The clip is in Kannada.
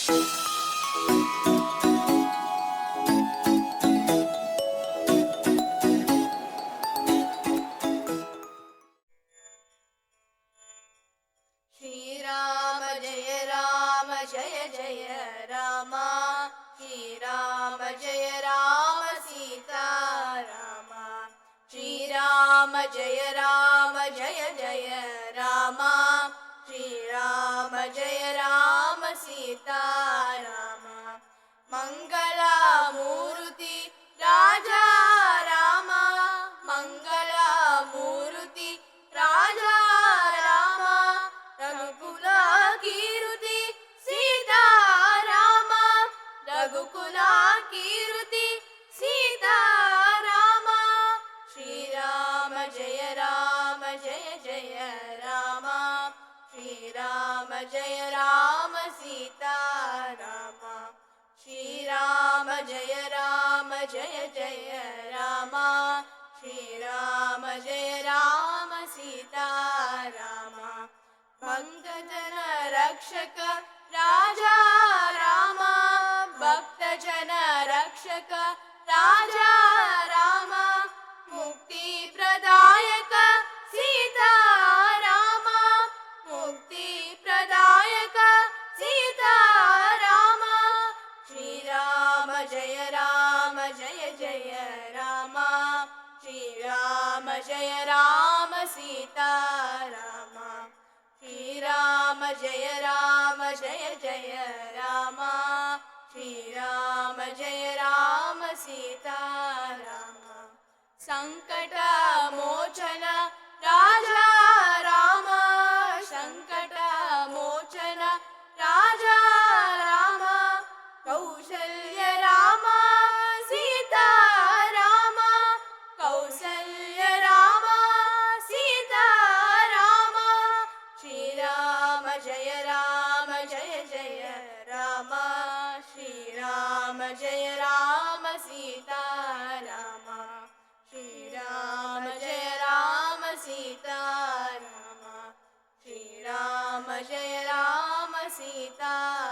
ಶ್ರೀರಾಮ ಜಯ ಜಯ ರಾಮ, ಶ್ರೀರಾಮ ಜಯ ರಾಮ ಸೀತಾರಾಮ. ಶ್ರೀರಾಮ ಜಯ ಜಯ ರಾಮ, ಶ್ರೀರಾಮ ಜಯ ರಾಮ ಸೀತಾರಾಮ. ಮಂಗಳ ಮೂರುತಿ ರಾಜಾ ರಾಮ, ಮಂಗಳ ಮೂರುತಿ ರಾಜಾ ರಾಮ. ರಘುಕುಲ ಕೀರುತಿ ಸೀತಾರಾಮ, ರಘುಕುಲ ಕೀರುತಿ ಸೀತಾರಾಮ. ಶ್ರೀರಾಮ ಜಯ ಜಯ ರಾಮ, ಶ್ರೀರಾಮ ಜಯ ರಾಮ ಸೀತಾರಾಮ. ಶ್ರೀರಾಮ ಜಯ ಜಯ ರಾಮ, ಶ್ರೀರಾಮ ಜಯ ರಾಮ ಸೀತಾರಾಮ. ಭಕ್ತಜನ ರಕ್ಷಕ ರಾಜಾ ರಾಮ, ಭಕ್ತಜನ ರಕ್ಷಕ ರಾಜಾ ರಾಮ. ಮುಕ್ತಿ ಪ್ರದಾಯಕ ಸೀತಾರಾಮ, ಮುಕ್ತಿ ಪ್ರದಾಯಕ ಸೀತಾರಾಮ. ಶ್ರೀರಾಮ ಜಯ ಜಯ ರಾಮ, ಶ್ರೀರಾಮ ಜಯ ರಾಮ ಸೀತಾರಾಮ. ಶ್ರೀರಾಮ ಜಯ ಜಯ ರಾಮ, ಶ್ರೀರಾಮ ಜಯ ರಾಮ ಸೀತಾರಾಮ. ಸಂಕಟ ಮೋಚನ ರಾಜಾ ರಾಮ, ಸಂಕಟ ಮೋಚನ ರಾಜಾ ರಾಮ. ಕೌಸಲ್ಯ ರಾಮ ಸೀತಾರಾಮ, ಕೌಸಲ್ಯ ರಾಮ ಸೀತಾರಾಮ. ಶ್ರೀರಾಮ ಜಯ ಜಯ ರಾಮ, ಶ್ರೀರಾಮ ಜಯ ರಾಮ ಸೀತಾರಾಮ. ಶ್ರೀರಾಮ ಜಯ ರಾಮ ಸೀತಾರಾಮ, ಶ್ರೀರಾಮ ಜಯ ರಾಮ ಸೀತಾರಾಮ.